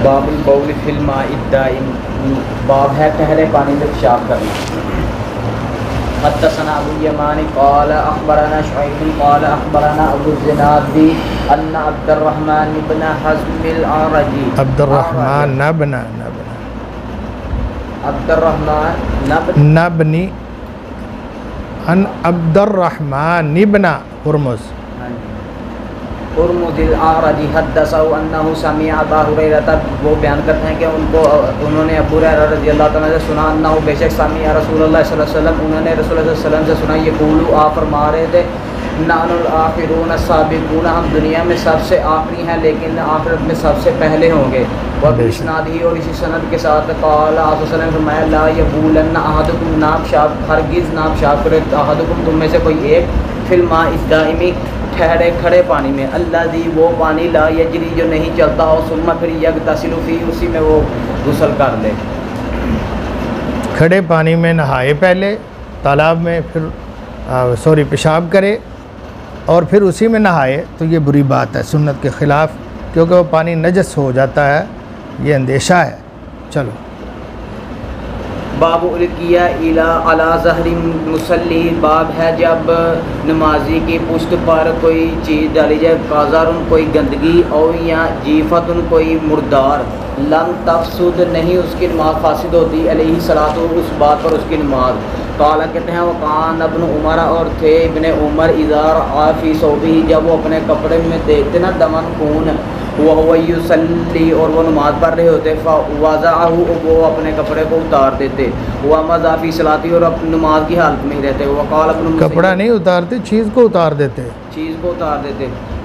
बाबुल बौल fill माइ दाइम, बाब है ठहरे पानी में पेशाब करना। हद्दसना अबू यमानी क़ाल अख़बरना शुअैब क़ाल अख़बरना अबू ज़िनादी अन्ना अब्दुर्रहमान इब्न हज़्म अल-अरजी अब्दुर्रहमान नबनी अन अब्दुर्रहमान इब्न हुर्मुज़ अल-अरजी हद्दसहु अन्नहु समिअ अबा हुरैरा, वो बयान करते हैं कि उन्होंने अबू हुरैरा रज़ियल्लाहु तआला से सुना, अन्नहु बेशक समिअ रसूलुल्लाह सल्लल्लाहु अलैहि वसल्लम, उन्होंने रसूल सल्लल्लाहु अलैहि वसल्लम से सुना, ये कूलू आ फरमा रहे थे, नानुल आखिरून अस्साबिकून, हम दुनिया में सबसे आखिरी हैं लेकिन आखिरत में सबसे पहले होंगे। वह इस्नादी और इसी सनद के साथ क़ाल आसलम फरमाया ला यबूलन्ना अहदुकुम, ना पेशाब हरगिज़ ना पेशाब करे अहदुकुम, तुम में से कोई एक, फिल माइ दाइमी, ठहरे खड़े पानी में, अल्लाह दी वो पानी ला यजरी जो नहीं चलता हो, सुम्मा फिर यगतसिलु फी, उसी में वो गुस्ल कर ले। खड़े पानी में नहाए पहले तालाब में, फिर पेशाब करे और फिर उसी में नहाए, तो ये बुरी बात है, सुन्नत के ख़िलाफ़, क्योंकि वो पानी नजस हो जाता है, ये अंदेशा है। चलो बाब उल्किया इला अला ज़हरी मुसल्ली, बाब है जब नमाजी की पुश्त पर कोई चीज़ डाली जाए, काज़ारुन कोई गंदगी और या जीफतुन कोई मुर्दार, लम तफसुद नहीं उसकी नमाज फासिद होती, अलैहि सलातु उस बात पर उसकी नमाज। काला कहते हैं वकान अब्न उमर, और थे इब्ने उमर इज़ार आफ़ी सोबी, जब वो अपने कपड़े में देखते ना दमन खून, वह युसल्ली और वो नमाज़ पढ़ रहे होते, फ़वाज़अहु वो अपने कपड़े को उतार देते, वह मज़ाफ़ी सलाती और अपनी नमाज की हालत में ही रहते, वक़ाल अपने कपड़ा नहीं उतारते, चीज़ को उतार देते,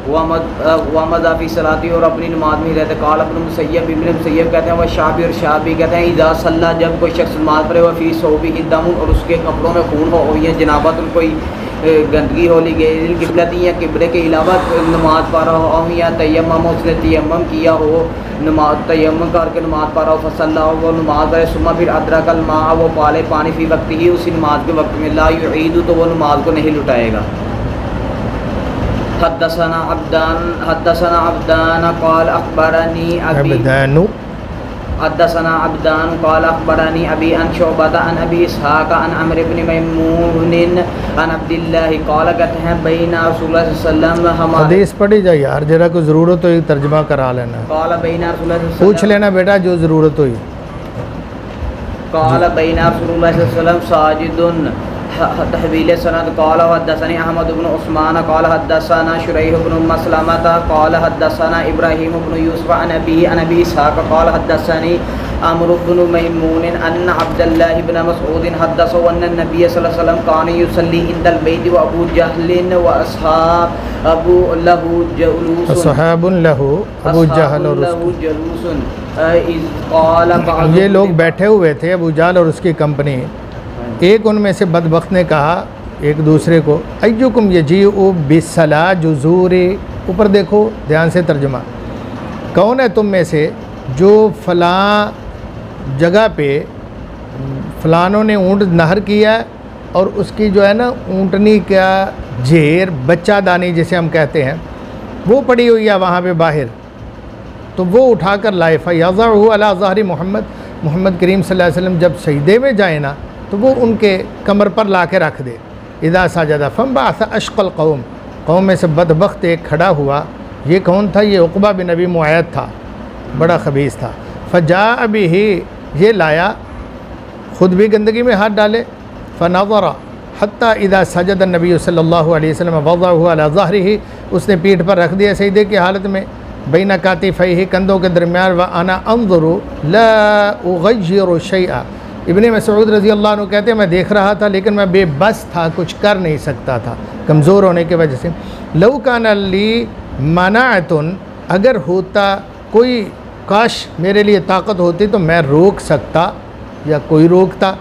वह मज़ाफ़ी सलाती और अपनी नमाज में ही रहते। काल अपने मुसैयब इब्न मुसैयब कहते हैं, वह शाबी और शाबी कहते हैं, इज़ा सल्ला जब कोई शख्स नमाज पढ़े, वह फ़ी सौबिही दमुन और उसके कपड़ों में खून हो, और यह जनाबत कोई गंदगी हो ली गई, किबलती या किबले के अलावा नमाज पढ़ रहा हो, या तयम्मम उसने तयम्मम किया हो, नमाज तयम्मम करके नमाज पढ़ रहा हो, फसल्ला वो नमाज पढ़े, सुम्मा फिर अदरकल मा वो पाले पानी फ़ी वक्त ही, उसी नमाज के वक्त में, ला युईदु तो वो नमाज को नहीं लुटाएगा। हद्दसना अब्दान क़ाल अख़बरनी अबी हद्दसना अब्दान क़ाल अख़बरनी अबी अन शुअबा अन अबी इसहाक़ अन अम्र इब्न मैमून अन अब्दिल्लाह क़ाल, कहते हैं बैना रसूलुल्लाह सल्लल्लाहु अलैहि वसल्लम, हदीस पढ़ी जाए यार, जरा कोई ज़रूरत हुई तर्जमा करा लेना, क़ाल बैना रसूलुल्लाह पूछ लेना बेटा जो ज़रूरत हुई। क़ाल बैना रसूलुल्लाह सल्लल्लाहु अलैहि वसल्लम साजिदुन तहवील सनद क़ाल हद्दसनी अहमद इब्न उस्मान क़ाल हद्दसना शुरैह इब्न मसलमा क़ाल हद्दसना इब्राहीम इब्न यूसुफ अन अबी इसहाक़ क़ाल हद्दसनी अम्र इब्न मैमून अन्न अब्दुल्लाह इब्न मसऊद हद्दसहु अन्न नबी सल्लल्लाहु अलैहि वसल्लम कान युसल्ली इंदल बैत व अबू जहल व अस्हाबु लहु जुलूस, अस्हाबुन लहु अबू जहल और उसकी, ये लोग बैठे हुए थे, अबू जहल और उसकी कंपनी। एक उनमें से बदबख्त ने कहा एक दूसरे को, अय्युकुम यजीउ बिस्सला जुज़ूरी, ऊपर देखो ध्यान से तर्जुमा, कौन है तुम में से जो फ़लाँ जगह पे फ़लानों ने ऊँट नहर किया और उसकी जो है ना ऊँटनी का झेर बच्चा दानी जिसे हम कहते हैं वो पड़ी हुई है वहाँ पे बाहर, तो वो उठा कर लाए, फ़यज़अहु अला ज़हरी मोहम्मद करीम सल्लल्लाहु अलैहि वसल्लम जब सजदे में जाए ना तो वो उनके कमर पर ला के रख दे। इदा साजदा फंबाअस अशक़ल कौम में से बदबख्त एक खड़ा हुआ, ये कौन था? ये उक़बा बिन अबी मुअय्यद था, बड़ा खबीस था। फ़जाअ बिही, ये लाया, ख़ुद भी गंदगी में हाथ डाले, फ़नज़रा हत्ता इदा सजद नबी सल्लल्लाहु अलैहि वसल्लम वज़अहु अला ज़हरिही, उसने पीठ पर रख दिया सजदे की हालत में, बैना कातिफ़ैहि, कंधों के दरमियान, व अना अंज़ुरु ला उग़य्यिरु शैअ, इब्ने मसऊद रज़ी अल्लाह अन्हु कहते हैं मैं देख रहा था लेकिन मैं बेबस था, कुछ कर नहीं सकता था कमज़ोर होने की वजह से। लौ कान ली मनाअतुन, अगर होता कोई, काश मेरे लिए ताकत होती तो मैं रोक सकता या कोई रोकता।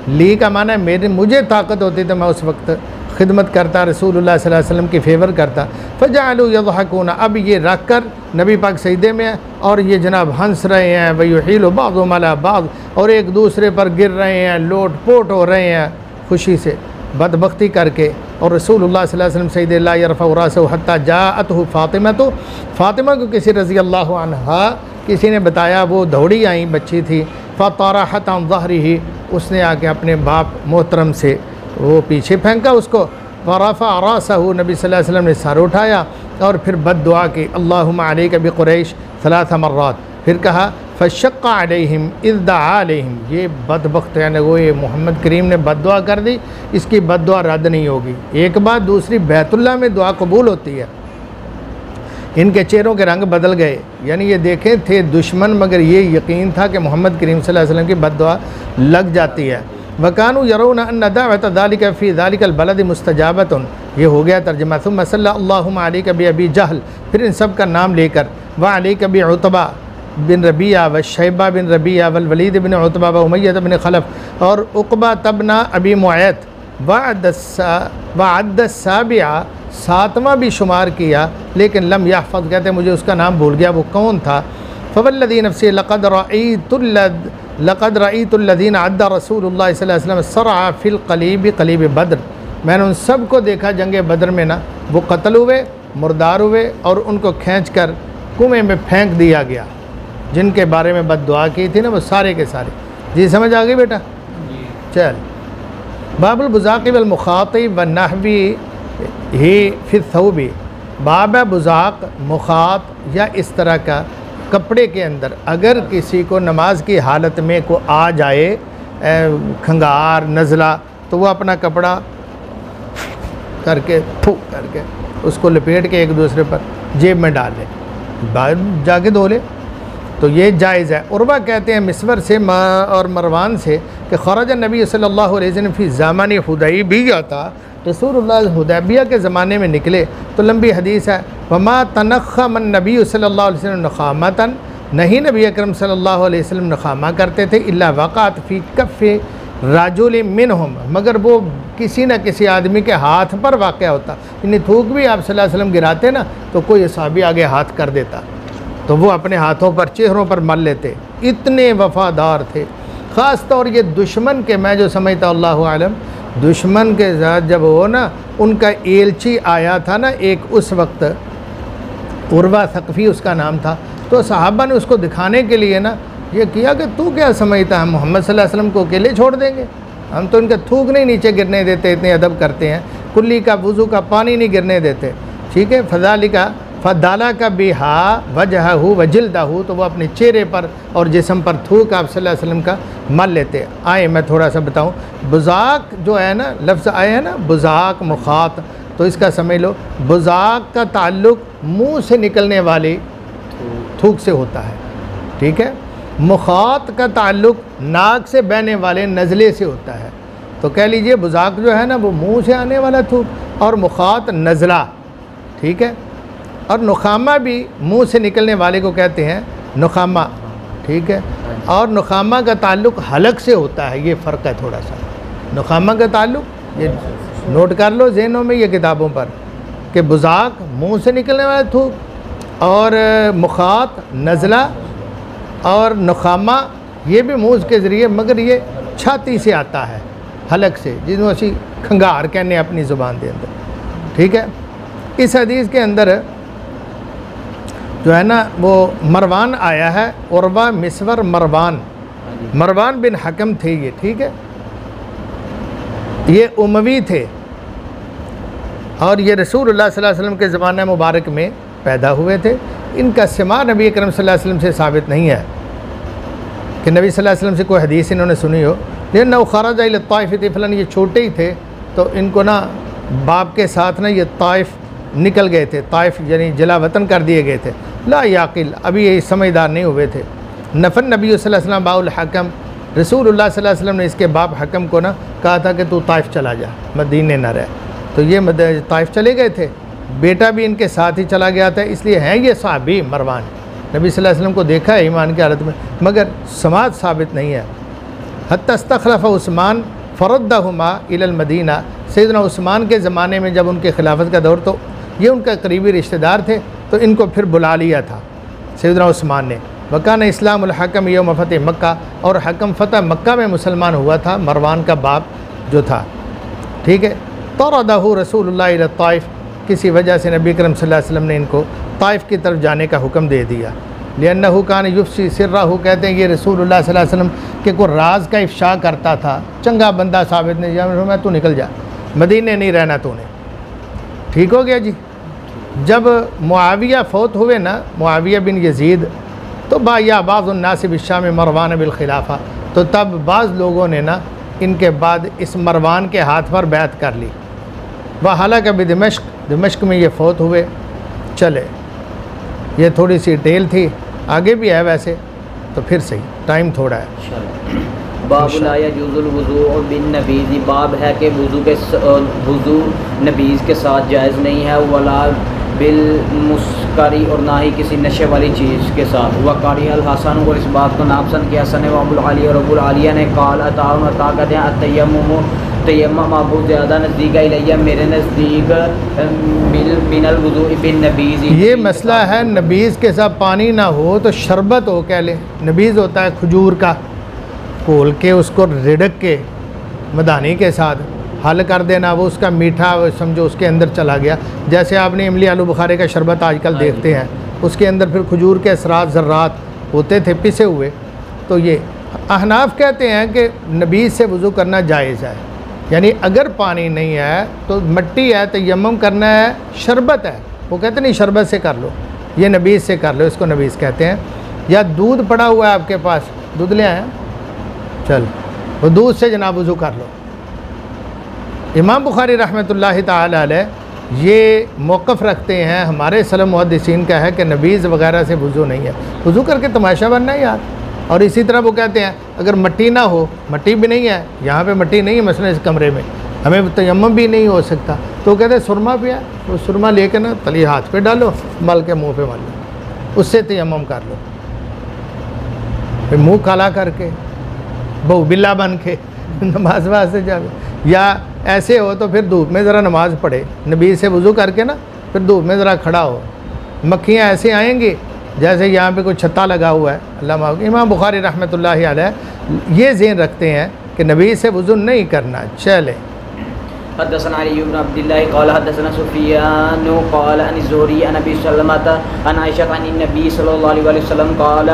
ली का माना है मुझे ताकत होती तो मैं उस वक्त खिदमत करता, रसूलुल्लाह सल्लल्लाहु अलैहि वसल्लम की फेवर करता। फ़जअलू यज़हकून, अब ये रख कर नबी पाक सजदे में है और ये जनाब हंस रहे हैं, वयुहीलु बाज़ुहुम अला बाज़, और एक दूसरे पर गिर रहे हैं, लोट पोट हो रहे हैं खुशी से, बदबख्ती करके। और रसूलुल्लाह सल्लल्लाहु अलैहि वसल्लम सजदे ला यरफ़उ रासहु हत्ता जाअतहु फ़ातिमा, तो फ़ातिमा को किसी रज़ी अल्लाह अन्हा किसी ने बताया वो दौड़ी आई बच्ची थी, फ़तरहत अन ज़हरिही, उसने आके अपने बाप मोहतरम से वो पीछे फेंका उसको। वरफ़अ रासहू, नबी सल्लल्लाहु अलैहि वसल्लम ने सर उठाया और फिर बद्दुआ की, अल्लाहुम्मा अलैका बिकुरैश सलासा मर्रात। फिर कहा फ़शक्क़ अलैहिम इज़ दआ अलैहिम, ये बदबख्त यानी वो ये मोहम्मद करीम ने बद्दुआ कर दी, इसकी बद्दुआ रद्द नहीं होगी। एक बात, दूसरी बैतुल्लाह में दुआ कबूल होती है। इनके चेहरों के रंग बदल गए, यानी ये देखें थे दुश्मन मगर ये यकीन था कि मोहम्मद करीम सल्लल्लाहु अलैहि वसल्लम की बद्दुआ लग जाती है। वकानु यरौन अन्न दावत ज़ालिका फ़ी ज़ालिकल बलद मुस्तजाबतुन, ये हो गया तर्जुमा। सुम्मा सल्लल्लाहु अलैका बि अबी जहल, फिर इन सब का नाम लेकर, व अलैका बि उतबा बिन रबिया व शैबा बिन रबिया वल वलीद बिन उतबा व उमय्या बिन खलफ और उक़बा तबना अबी मुअयत व अद्दसाबिया, सातवां भी शुमार किया लेकिन लम यहफ़ज़, कहते मुझे उसका नाम भूल गया वो कौन था। फ़वल्लज़ी नफ़्सी लक़द रअयतुल्लज़ीना अद्दा रसूलुल्लाह सल्लल्लाहु अलैहि वसल्लम सरअ फ़िल क़लीब क़लीब बद्र, मैंने उन सब को देखा जंग बद्र में ना, वो कत्ल हुए, मुर्दार हुए और उनको खींच कर कुएँ में फेंक दिया गया। जिनके बारे में बद्दुआ की थी ना वो सारे के सारे। जी समझ आ गई बेटा? चल, बाबुल बुज़ाक़ि वल मुख़ातिब व नहवी ही फिर थौबी, बाब बुज़ाक़, मुख़ात या इस तरह का कपड़े के अंदर अगर किसी को नमाज की हालत में को आ जाए खंगार नज़ला, तो वो अपना कपड़ा करके थूक करके उसको लपेट के एक दूसरे पर जेब में डाल ले, बाहर जाके धो ले, तो ये जायज़ है। उर्वा कहते हैं मिस्वर से और मरवान से कि खरज नबी सल्लल्लाहु अलैहि वसल्लम फ़ी ज़मानी हुदैबिया था, रसूलुल्लाह हुदैबिया के ज़माने में निकले। तो लंबी हदीस है, वमा तनख़्ख़मन नबी सल्लल्लाहु अलैहि वसल्लम नख़ामतन, नहीं नबी अकरम सल्लल्लाहु अलैहि वसल्लम नख़ामा करते थे, इल्ला वक़अत फ़ी कफ़्फ़ि राजुलिन मिनहुम, मगर वो किसी न किसी आदमी के हाथ पर वाक़या होता। इन्हें थूक भी आप सल्लल्लाहु अलैहि वसल्लम गिराते ना तो कोई सहाबी आगे हाथ कर देता, तो वो अपने हाथों पर चेहरों पर मल लेते। इतने वफ़ादार थे। ख़ास तौर ये दुश्मन के, मैं जो समझता अल्लाहु आलम, दुश्मन के साथ जब वो ना उनका एलची आया था ना एक, उस वक्त उर्वा थक़फ़ी उसका नाम था, तो सहाबा ने उसको दिखाने के लिए ना ये किया कि तू क्या समझता है मोहम्मद सल्लल्लाहु अलैहि वसल्लम को अकेले छोड़ देंगे, हम तो इनका थूक नहीं नीचे गिरने देते, इतने अदब करते हैं, कुल्ली का वज़ू का पानी नहीं गिरने देते। ठीक है, फ़ज़ालिका फ़दाला का बिहा वजहहू वजिल्दहू, तो वो अपने चेहरे पर और जिस्म पर थूक आप सल्लल्लाहु अलैहि वसल्लम का मल लेते। आए मैं थोड़ा सा बताऊँ, बुज़ाक़ जो है ना, लफ्ज़ आए हैं ना बुज़ाक़ मुख़ात, तो इसका समझ लो बुज़ाक़ का ताल्लुक़ मुँह से निकलने वाली थूक से होता है। ठीक है, मुख़ात का ताल्लुक़ नाक से बहने वाले नज़ले से होता है। तो कह लीजिए बुज़ाक़ जो है ना वो मुँह से आने वाला थूक और मुख़ात नज़ला। ठीक है, और नुखामा भी मुंह से निकलने वाले को कहते हैं नुखामा। ठीक है, और नुखामा का ताल्लुक़ हलक से होता है, ये फ़र्क है थोड़ा सा। नुखामा का ताल्लुक़ ये नोट कर लो ज़हनों में, ये किताबों पर, कि बुज़ाक़ मुंह से निकलने वाला थूक और मुख़ात नज़ला और नुखामा ये भी मुँह के ज़रिए, मगर ये छाती से आता है, हलक से, जिसमें असी खंगार कहने अपनी ज़ुबान के अंदर। ठीक है, इस हदीस के अंदर जो है ना वो मरवान आया है, उर्वा मिस्वर मरवान बिन हकम थे ये। ठीक है, ये उमवी थे और ये रसूलुल्लाह सल्लल्लाहु अलैहि वसल्लम के ज़माने मुबारक में पैदा हुए थे। इनका सिमा नबी अकरम सल्लल्लाहु अलैहि वसल्लम से साबित नहीं है कि नबी सल्लल्लाहु अलैहि वसल्लम से कोई हदीस इन्होंने सुनी हो। लेकिन नौ खराज इला ताइफ़ तिफ़लन, ये छोटे ही थे तो इनको ना बाप के साथ ना ये ताइफ़ निकल गए थे, ताइफ़ यानी जिला वतन कर दिए गए थे। ला याकिल, अभी ये समझदार नहीं हुए थे। नफ़न नबी सल्लल्लाहु अलैहि वसल्लम बाउल हकम, रसूलुल्लाह सल्लल्लाहु अलैहि वसल्लम ने इसके बाप हकम को ना कहा था कि तू ताइफ़ चला जा, मदीने न रह, तो ये ताइफ़ चले गए थे। बेटा भी इनके साथ ही चला गया था, इसलिए हैं ये सहाबी मरवान। नबी सल्लल्लाहु अलैहि वसल्लम को देखा है ईमान की हालत में, मगर समाज साबित नहीं है। हत्ता इस्तख़लफ़ उस्मान फ़रद्दहुमा इलल मदीना, सैयदना उस्मान के ज़माने में जब उनके खिलाफत का दौर, तो ये उनका करीबी रिश्तेदार थे, तो इनको फिर बुला लिया था सैयदना उस्मान ने। वकान इस्लामुल हकम यौम फ़तह मक्का, और हकम फ़तह मक्का में मुसलमान हुआ था, मरवान का बाप जो था। ठीक है, तरदहु रसूलुल्लाह इला ताइफ़, किसी वजह से नबी करीम सल्लल्लाहु अलैहि वसल्लम ने इनको ताइफ़ की तरफ जाने का हुक्म दे दिया। लिअन्नहु कान युफ्शी सिर्रहु, कहते हैं ये रसूलुल्लाह सल्लल्लाहु अलैहि वसल्लम के को राज का इफ्शा करता था। चंगा बंदा साबित नहीं, या मैं तू निकल जा, मदीने नहीं रहना तूने। ठीक हो गया जी। जब मुआविया फौत हुए ना, मुआविया बिन यजीद, तो बाया बाज़ुन्नास बिश्शाम मरवान बिल खिलाफ़ा, तो तब बाज़ लोगों ने ना इनके बाद इस मरवान के हाथ पर बैत कर ली। वह हालांकि अभी दिमश्क में ये फौत हुए। चले, ये थोड़ी सी डिटेल थी, आगे भी है वैसे, तो फिर सही टाइम थोड़ा है। बाबुला यजुज़ुल वुज़ू बिन नबीज़, बाब है कि वुज़ू नबीज़ के साथ जायज़ नहीं है, वला बिल मुस्करी, और ना ही किसी नशे वाली चीज़ के साथ। वकारी अल हसन, और इस बात को नापसंद किया हसन व अबुल आलिया, और अबुल आलिया ने काल अता कहते हैं अतयम्मुम, तयम्मुम अबू ज़्यादा नज़दीक इलैया, मेरे नज़दीक बिनल वुज़ू बिन नबीज़। ये मसला है, नबीज़ के साथ पानी ना हो तो शरबत हो, कह ले। नबीज़ होता है खजूर का, घोल के उसको रिड़क के मदानी के साथ हल कर देना, वो उसका मीठा समझो उसके अंदर चला गया। जैसे आपने इमली आलू बुखारे का शरबत आजकल देखते हैं, उसके अंदर फिर खजूर के असरात ज़र्रात होते थे पिसे हुए। तो ये अहनाफ कहते हैं कि नबीज़ से वज़ू करना जायज़ है, यानी अगर पानी नहीं है तो मट्टी है, तयम्मुम करना है, शरबत है, वो कहते नहीं शरबत से कर लो, ये नबीज़ से कर लो, इसको नबीज़ कहते हैं। या दूध पड़ा हुआ है आपके पास, दूध ले आए, चल वो दूध से जनाब वज़ू कर लो। इमाम बुखारी रहमतुल्लाहि ताला अलैह ये मौक़िफ़ रखते हैं, हमारे सलफ़ मुहद्दिसीन का है कि नबीज़ वगैरह से वज़ू नहीं है, वज़ू करके तमाशा बनना है यार। और इसी तरह वो कहते हैं अगर मट्टी ना हो, मट्टी भी नहीं है, यहाँ पे मट्टी नहीं है मसलन इस कमरे में, हमें तयम्मुम भी नहीं हो सकता, तो कहते हैं सुरमा पिया, वो सुरमा लेके ना तली हाथ पे डालो, मल के मुँह पे मल लो, उससे तयम्मुम कर लो। फिर मुँह काला करके बहु बिल्ला बन के नमाज वास्ते जावे, या ऐसे हो तो फिर धूप में ज़रा नमाज़ पढ़े, नबी से वज़ू करके ना फिर धूप में ज़रा खड़ा हो। मक्खियाँ ऐसे आएंगी जैसे यहाँ पे कोई छत्ता लगा हुआ है। अल्लाह माफ़। इमाम बुखारी रहमतुल्लाहि अलैह ये ज़हन रखते हैं कि नबी से वज़ू नहीं करना। चले, हदसना अली इब्न अब्दुल्लाह क़ाल हदसना सुफियान क़ाल अन ज़ुहरी अन अबी सलमत अन आयशा अन नबी सल्लल्लाहु अलैहि वसल्लम क़ाल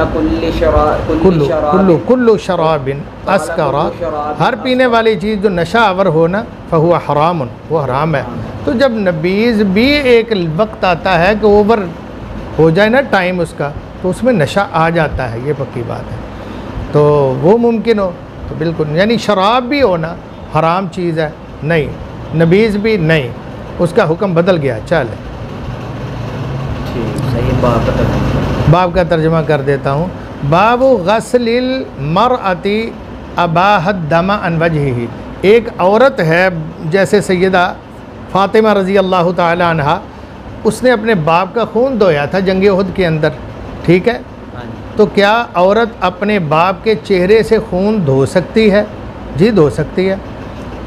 कुल्लु शराबिन अस्करा, हर पीने वाली चीज़ जो नशा आवर हो ना फ़हुवा हरामुन, वो हराम है। तो जब नबीज़ भी एक वक्त आता है कि ओवर हो जाए ना टाइम उसका, तो उसमें नशा आ जाता है, ये पक्की बात है। तो वो मुमकिन हो तो बिल्कुल, यानी शराब भी होना हराम चीज़ है नहीं, नबीज़ भी नहीं, उसका हुक्म बदल गया। चल ठीक, सही। बाब का तर्जुमा कर देता हूँ। बाबु गस्लिल मरअती अबाहत दमा अन वजहिही, एक औरत है जैसे सैयदा फ़ातिमा रज़ी अल्लाह ताला अन्हा, उसने अपने बाप का खून धोया था जंग उहद के अंदर, ठीक है। तो क्या औरत अपने बाप के चेहरे से खून धो सकती है? जी धो सकती है।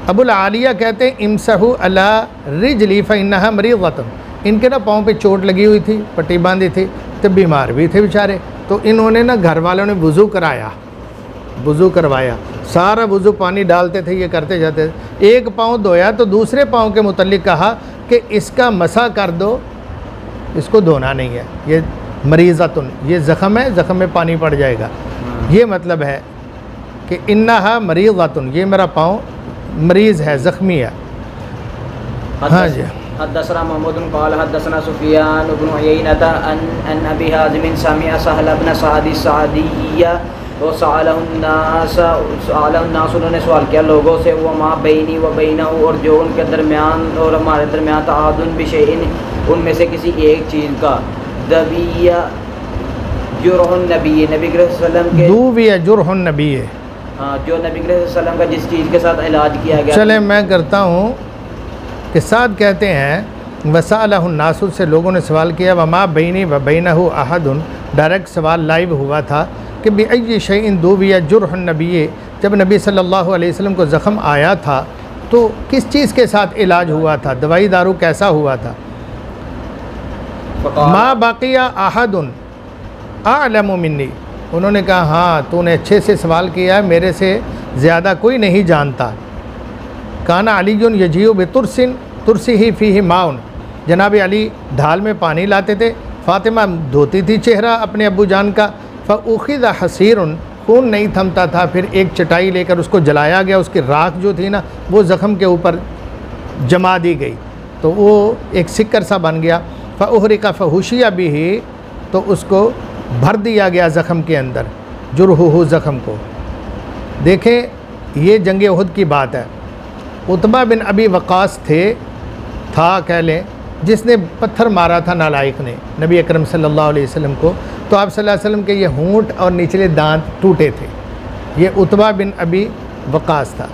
अबुल आलिया कहते हैं इमसहु अला रिजली फ़इन्नहा मरीज़तुन, इनके ना पाँव पे चोट लगी हुई थी, पट्टी बांधी थी, तो बीमार भी थे बेचारे। तो इन्होंने ना घर वालों ने वज़ू कराया, वज़ू करवाया, सारा वज़ू पानी डालते थे, ये करते जाते थे। एक पाँव धोया तो दूसरे पाँव के मुतल्लिक़ कहा कि इसका मसा कर दो, इसको धोना नहीं है, ये मरीज़तुन, ये ज़ख़म है, ज़ख़म में पानी पड़ जाएगा। ये मतलब है कि इन्नहा मरीज़तुन, ये मेरा पाँव मरीज़ है, ज़ख्मी है। हाँ जी। हदसना महमूद क़ाल हदसना सुफियान इब्न उयैना अन अबी हाज़िम समिअ सहल इब्न सअद सअदिय्या व सअलहु नास, उन्होंने सवाल किया लोगों से, वो मा बैनी व बैनहु, और जो उनके दरमियान और हमारे दरमियान तआदुन बिशैइन, उनमें से किसी एक चीज़ का, दबिया जुरहुन नबी, नबी वसल्लम के दूविया जुरहुन नबी है, हाँ, जो नबी वसल्लम का जिस चीज़ के साथ इलाज किया गया। चले मैं करता हूँ कि साथ कहते हैं वसालहु नासु, से लोगों ने सवाल किया, वमा बैनी व बैनहु अहदुन, डायरेक्ट सवाल लाइव हुआ था कि बिअय्यि शैइन दूविया जुरहुन नबी, जब नबी सल्लल्लाहु अलैहि वसल्लम को ज़ख़म आया था तो किस चीज़ के साथ इलाज हुआ था, दवाई दारू कैसा हुआ था। मा बाक़िया अहदुन अअलमु मिन्नी, उन्होंने कहा हाँ तूने अच्छे से सवाल किया है, मेरे से ज़्यादा कोई नहीं जानता। काना अलीयुन यजीउ बितुरसिन तुरसी ही फ़ीही माउन, जनाब अली ढाल में पानी लाते थे, फ़ातिमा धोती थी चेहरा अपने अब्बू जान का। फ़उख़िज़ हसीरुन, खून नहीं थमता था, फिर एक चटाई लेकर उसको जलाया गया, उसकी राख जो थी ना वो ज़ख़म के ऊपर जमा दी गई, तो वो एक सिक्कर सा बन गया। फ़उहरिक़ फ़हुशिया बिही, तो उसको भर दिया गया ज़ख़म के अंदर, जुरहुहु ज़ख़म को। देखें ये जंग उहद की बात है। उतबा बिन अबी वक़ास था कह लें, जिसने पत्थर मारा था नालायक ने नबी अकरम सल्लल्लाहु अलैहि वसल्लम को, तो आप सल्लल्लाहु अलैहि वसल्लम के ये होंठ और निचले दांत टूटे थे। ये उतबा बिन अबी वक़ास था।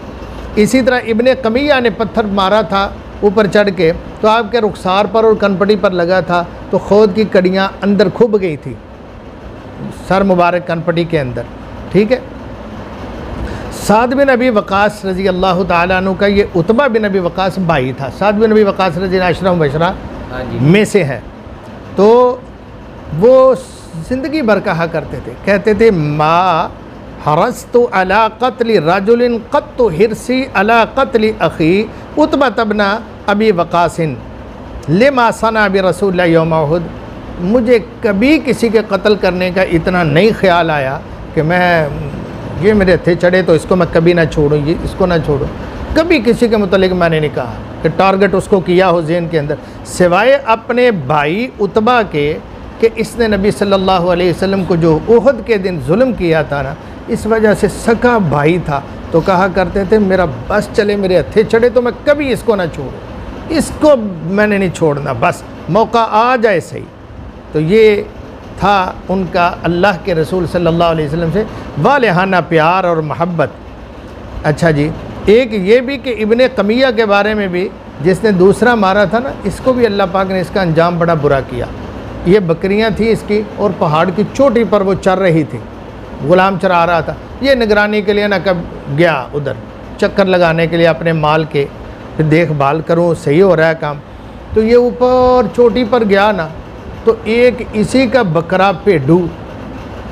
इसी तरह इब्ने कमिया ने पत्थर मारा था ऊपर चढ़ के, तो आपके रुखसार पर और कनपटी पर लगा था, तो खोद की कड़ियाँ अंदर खुब गई थी सर मुबारक कनपटी के अंदर। ठीक है। साद बिन अबी वक़ास रज़ी अल्लाह ताला अन्हु का ये उतबा बिन अबी वक़ास भाई था। साद बिन अबी वक़ास रज़ी अशरा मुबशरा में से है। तो वो ज़िंदगी भर कहा करते थे, कहते थे मा हरस्तु अला क़त्ल रजुलिन क़त्तु हिरसी अला क़त्ल अख़ी उतबा तबना अबी वक़ासिन लिमा सना बि रसूलिल्लाह यौम उहुद। मुझे कभी किसी के कत्ल करने का इतना नहीं ख्याल आया कि मैं ये मेरे हथे चढ़े तो इसको मैं कभी ना छोड़ूँ, ये इसको ना छोड़ूँ। कभी किसी के मुतालिक मैंने नहीं कहा कि टारगेट उसको किया हो ज़हन के अंदर, सिवाय अपने भाई उतबा के कि इसने नबी सल्लल्लाहु अलैहि वसल्लम को जो उहद के दिन जुल्म किया था ना, इस वजह से सका भाई था। तो कहा करते थे मेरा बस चले, मेरे हथे चढ़े तो मैं कभी इसको ना छोड़ूँ, इसको मैंने नहीं छोड़ना, बस मौका आ जाए सही। तो ये था उनका अल्लाह के रसूल सल्लल्लाहु अलैहि वसल्लम से वालिहाना प्यार और मोहब्बत। अच्छा जी, एक ये भी कि इब्ने कमिया के बारे में भी, जिसने दूसरा मारा था ना, इसको भी अल्लाह पाक ने इसका अंजाम बड़ा बुरा किया। ये बकरियां थी इसकी और पहाड़ की चोटी पर वो चर रही थी, गुलाम चरा रहा था। ये निगरानी के लिए ना कब गया उधर चक्कर लगाने के लिए अपने माल के, फिर देखभाल करूँ सही हो रहा है काम। तो ये ऊपर चोटी पर गया ना, तो एक इसी का बकरा पेडू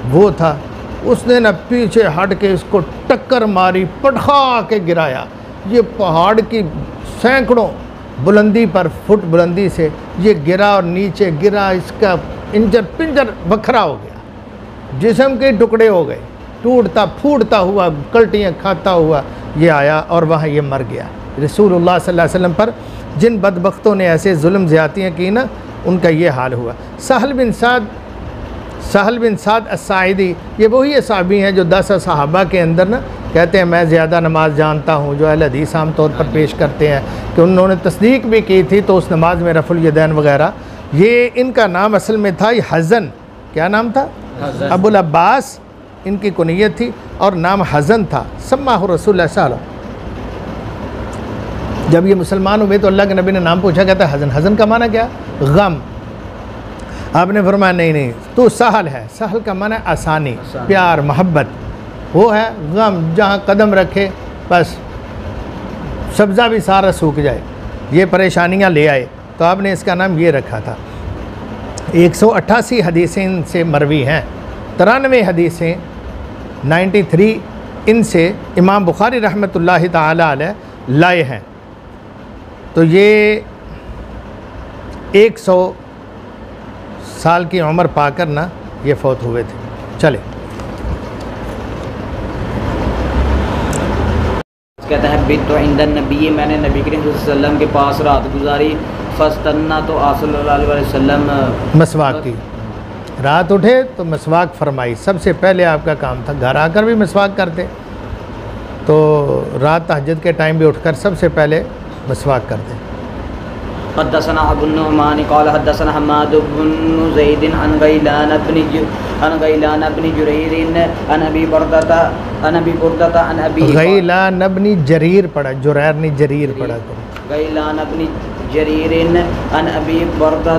वो था, उसने ना पीछे हट के इसको टक्कर मारी, पटखा के गिराया। ये पहाड़ की सैकड़ों बुलंदी पर, फुट बुलंदी से ये गिरा और नीचे गिरा, इसका इंजर पिंजर बखरा हो गया, जिस्म के टुकड़े हो गए, टूटता फूटता हुआ, कल्टियाँ खाता हुआ ये आया और वहाँ ये मर गया। रसूलुल्लाह सल्लल्लाहु अलैहि वसल्लम पर जिन बदबख्तों ने ऐसे जुल्म ज़्यादतियाँ की ना, उनका ये हाल हुआ। सहल बिन साद अस्साइदी, ये वही सहाबी हैं जो 10 सहाबा के अंदर ना कहते हैं मैं ज़्यादा नमाज जानता हूँ, जो अहले हदीस आम तौर पर पेश करते हैं कि उन्होंने तस्दीक भी की थी तो उस नमाज में रफ़ुल यदैन वगैरह। ये इनका नाम असल में था हज़न, क्या नाम था? अबुल अब्बास इनकी कुनियत थी और नाम हज़न था। सम्माहु रसूलुल्लाह सल्लल्लाहु अलैहि वसल्लम। जब ये मुसलमान हुए तो अल्लाह के नबी ने नाम पूछा, कहता हज़न। हज़न का माना क्या? गम। आपने फरमाया नहीं नहीं, तो सहल है। सहल का माना आसानी, प्यार, मोहब्बत। वो है गम, जहाँ कदम रखे बस सब्ज़ा भी सारा सूख जाए, ये परेशानियाँ ले आए, तो आपने इसका नाम ये रखा था। 188 हदीसें से मरवी हैं, 93 हदीसें 93 इनसे इमाम बुखारी रहमतुल्लाहि ताला अलैह लाए हैं। तो ये 100 साल की उम्र पाकर ना ये फौत हुए थे। चले, कहते हैं बित तो इंदन नबी, मैंने नबी करीम सल्लल्लाहु अलैहि वसल्लम के पास रात गुजारी। फस्तन्ना, तो आप सल्लल्लाहु अलैहि वसल्लम मसवाक की, रात उठे तो मसवाक फरमाई। सबसे पहले आपका काम था, घर आकर भी मसवाक करते, तो रात तहज्जुद के टाइम भी उठकर सबसे पहले मसवाक करते। हद्दसना अबू नुमान क़ाल हद्दसना हम्माद बिन ज़ैद अन गैलान इब्न जुरैर अन अबी बुरदा अन अबी गैलान इब्न जरीर पढ़ा, जुरैर नहीं जरीर पढ़ा करो। गैलान इब्न जरीर अन अबी बुरदा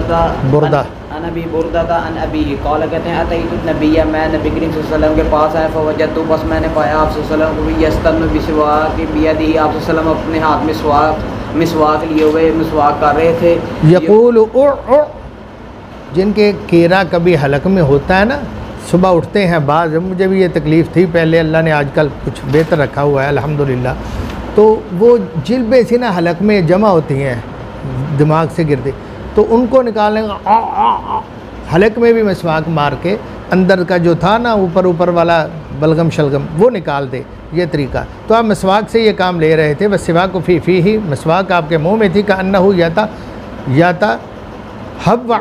अन अबी बुरदा अन अबी क़ाल, कहते हैं अतैतु नबिय्या, मैं नबी करीम सल्लल्लाहु अलैहि वसल्लम के पास आया। फवजदतु, बस मैंने पाया आप सल्लल्लाहु अलैहि वसल्लम को यस्तनु बिसिवाक बियदिही, आप सल्लल्लाहु अलैहि वसल्लम अपने हाथ में मिसवाक लिए हुए मिसवाक कर रहे थे। यक़ूल उड़, जिनके केरा कभी हलक में होता है ना, सुबह उठते हैं बाज, मुझे भी ये तकलीफ़ थी पहले, अल्लाह ने आजकल कुछ बेहतर रखा हुआ है अल्हम्दुलिल्लाह। तो वो जिल्बे से ना हलक में जमा होती हैं, दिमाग से गिरती, तो उनको निकालने का हलक में भी मिसवाक मार के अंदर का जो था ना ऊपर वाला बलगम शलगम वो निकाल दे, ये तरीका। तो आप मिसवाक से ये काम ले रहे थे। बस सिवाक फ़ी ही, मिसवाक आपके मुंह में थी का अन्नहु याता हब्वा,